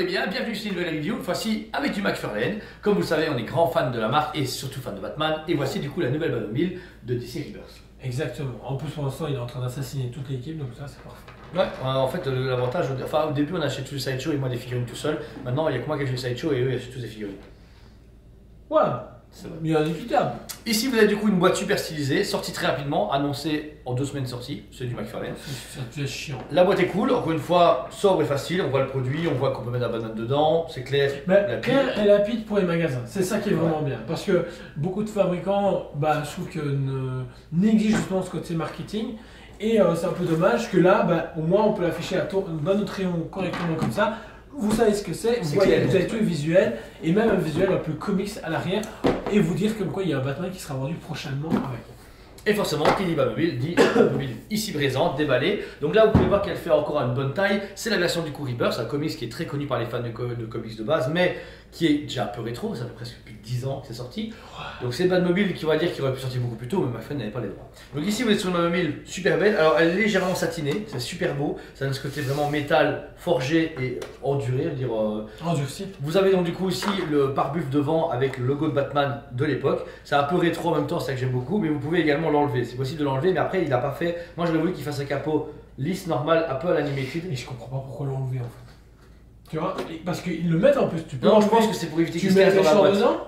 allez bien, bienvenue sur une nouvelle review, cette fois-ci avec du McFarlane. Comme vous le savez, on est grand fan de la marque et surtout fan de Batman. Et voici du coup la nouvelle Batmobile de DC Rebirth. Exactement. En plus pour l'instant il est en train d'assassiner toute l'équipe, donc ça c'est parfait. Ouais, en fait l'avantage, enfin au début on achetait tous les sideshows et moi des figurines tout seul. Maintenant il n'y a que moi qui achète les sideshows et eux ils achètent tous des figurines. Ouais, c'est bien équitable. Ici vous avez du coup une boîte super stylisée, sortie très rapidement, annoncée en 2 semaines de sortie, c'est du McFarlane. C'est chiant. La boîte est cool, encore une fois sobre et facile, on voit le produit, on voit qu'on peut mettre la banane dedans, c'est clair. Mais clair et rapide pour les magasins, c'est ça qui est vraiment bien. Parce que beaucoup de fabricants, je trouve que négligent justement ce côté marketing. Et c'est un peu dommage que là, au moins on peut l'afficher dans notre rayon correctement comme ça. Vous savez ce que c'est, vous avez tout le visuel et même un visuel un peu comics à l'arrière et vous dire comme quoi il y a un Batman qui sera vendu prochainement avec. Et forcément, qui dit Batmobile dit Batmobile ici présente, déballée. Donc là, vous pouvez voir qu'elle fait encore une bonne taille. C'est la version du coup Rebirth, c'est un comics qui est très connu par les fans de comics de base, mais qui est déjà un peu rétro, ça fait presque plus de 10 ans que c'est sorti. Donc c'est une Batmobile qui va dire qu'il aurait pu sortir beaucoup plus tôt, mais McFarlane n'avait pas les droits. Donc ici, vous êtes sur une Batmobile super belle. Alors elle est légèrement satinée, c'est super beau. Ça donne ce côté vraiment métal, forgé et enduré, je veux dire. Endurci. Vous avez donc du coup aussi le pare-buff devant avec le logo de Batman de l'époque. C'est un peu rétro en même temps, c'est ça que j'aime beaucoup, mais vous pouvez également l'enlever. C'est possible de l'enlever, mais après il n'a pas fait. Moi j'aurais voulu qu'il fasse un capot lisse, normal, un peu à l'animated. Et je comprends pas pourquoi l'enlever en fait. Tu vois, parce qu'ils le mettent en plus, tu peux. Non, je pense que c'est pour éviter qu'il se mette dans la boîte. Dedans.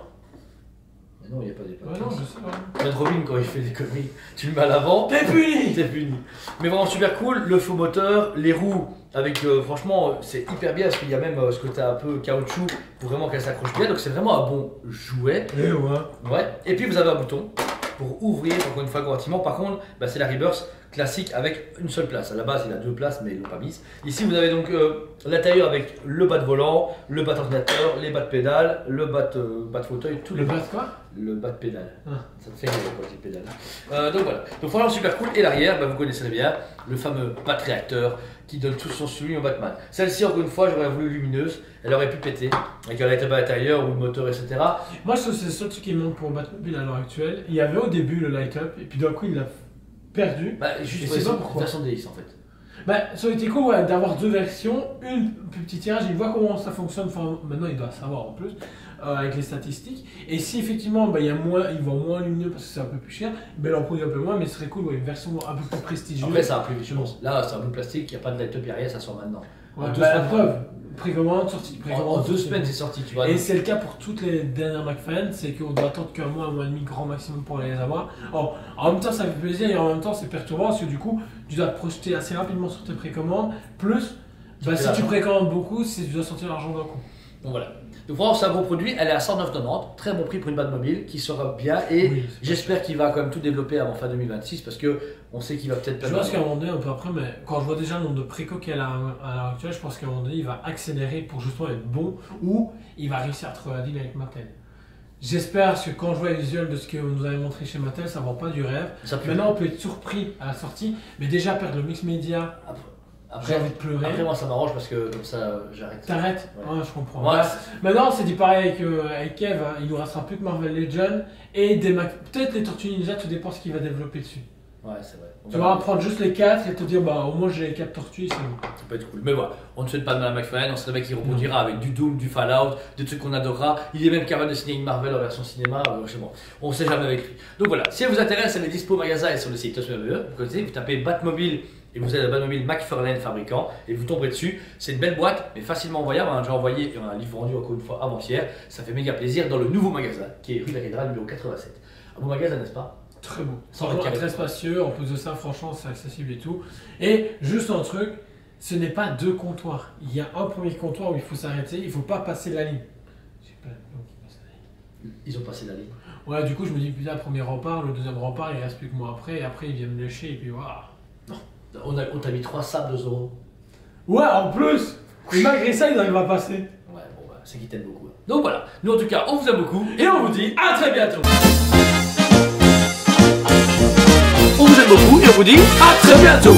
Mais non, il n'y a pas des pattes. Non, je sais pas. Même Robin, quand il fait des conneries, tu le mets à l'avant. T'es puni. T'es puni. Mais vraiment super cool, le faux moteur, les roues, avec franchement, c'est hyper bien parce qu'il y a même ce côté un peu caoutchouc pour vraiment qu'elle s'accroche bien. Donc c'est vraiment un bon jouet. Et ouais. Et puis vous avez un bouton pour ouvrir, encore une fois, gratuitement. Par contre, c'est la Rebirth classique avec une seule place. À la base, il a 2 places, mais ils l'ont pas mise. Ici, vous avez donc l'intérieur avec le bas de volant, le bas d'ordinateur, les bas de pédale, le bas de fauteuil, tout le bas de quoi? Le bas de pédale. Ça me fait rire quand je dis pédale. Donc voilà. Donc franchement, super cool. Et l'arrière, vous connaissez bien, le fameux bat réacteur qui donne tout son souligne au Batman. Celle-ci, encore une fois, j'aurais voulu lumineuse. Elle aurait pu péter avec un light-up à l'intérieur ou le moteur, etc. Moi, je trouve que c'est le seul truc qui manque pour Batmobile à l'heure actuelle. Il y avait au début le light-up, et puis d'un coup, il l'a perdu. Juste pour une version DX en fait. Ça aurait été cool d'avoir 2 versions, une petit tirage, il voit comment ça fonctionne. Enfin, maintenant, il doit savoir en plus, avec les statistiques. Et si effectivement, il vend moins lumineux parce que c'est un peu plus cher, il en produit un peu moins, mais ce serait cool, une version un peu plus prestigieuse. Après, ça a plus vite, je pense. Là, c'est un bout de plastique, il n'y a pas de light-up derrière, ça sort maintenant. La preuve, précommande, sortie. En 2 semaines, c'est sorti, tu vois. Et c'est le cas pour toutes les dernières McFarlane, c'est qu'on doit attendre qu'un mois et demi grand maximum pour les avoir. Alors, en même temps, ça fait plaisir et en même temps, c'est perturbant parce que du coup, tu dois te projeter assez rapidement sur tes précommandes. Plus, si tu précommandes beaucoup, tu dois sortir l'argent d'un coup. Donc voilà. Donc vraiment, c'est un gros produit. Elle est à 109,90, très bon prix pour une Batmobile qui sera bien. Et j'espère qu'il va quand même tout développer avant fin 2026 parce que on sait qu'il va peut-être pas. Je pense qu'à un moment donné, un peu après, mais quand je vois déjà le nombre de préco qu'il y a à l'heure actuelle, je pense qu'à un moment donné, il va accélérer pour justement être bon ou il va réussir à trouver un deal avec Mattel. J'espère que quand je vois les visuels de ce que vous nous avez montré chez Mattel, ça ne vend pas du rêve. Maintenant, on peut être surpris à la sortie, mais déjà perdre le mix média. J'ai envie de pleurer. Après, moi, ça m'arrange parce que comme ça, j'arrête. T'arrêtes? Ouais, je comprends. Maintenant, c'est dit pareil avec Kev, il nous restera plus que Marvel Legends et peut-être les Tortues Ninja, tout dépend ce qu'il va développer dessus. Ouais, c'est vrai. Tu vas prendre juste les 4 et te dire, au moins j'ai les 4 tortues, c'est bon. Ça peut être cool. Mais voilà, on ne souhaite pas de la McFarlane, on sait bien qu'il reproduira avec du Doom, du Fallout, des trucs qu'on adorera. Il est même capable de signer une Marvel en version cinéma, on ne sait jamais avec lui. Donc voilà, si elle vous intéresse, elle est dispo au magasin et sur le site Tosmerveilleux. Vous connaissez, vous tapez Batmobile et vous avez la Batmobile McFarlane fabricant et vous tomberez dessus. C'est une belle boîte, mais facilement envoyable. On a déjà envoyé et on a un livre vendu encore une fois avant-hier. Ça fait méga plaisir dans le nouveau magasin qui est rue de la Cathédrale numéro 87. Un beau magasin, n'est-ce pas? Très beau, très spacieux, en plus de ça franchement c'est accessible et tout. Et juste un truc, ce n'est pas 2 comptoirs, il y a un premier comptoir où il faut s'arrêter, il ne faut pas passer la ligne. J'ai pas qui passe la ligne. Ils ont passé la ligne. Ouais, du coup je me dis putain, premier rempart, le deuxième rempart il reste plus que moi après, et après ils viennent me lécher et puis waouh. Non, on t'a mis 3 sables de 2 €. Ouais, en plus. Et malgré ça ils arrivent à passer. Ouais, bon c'est qu'ils t'aiment beaucoup. Donc voilà, nous en tout cas on vous aime beaucoup et on vous dit à très bientôt. On vous aime beaucoup et on vous dit à très bientôt.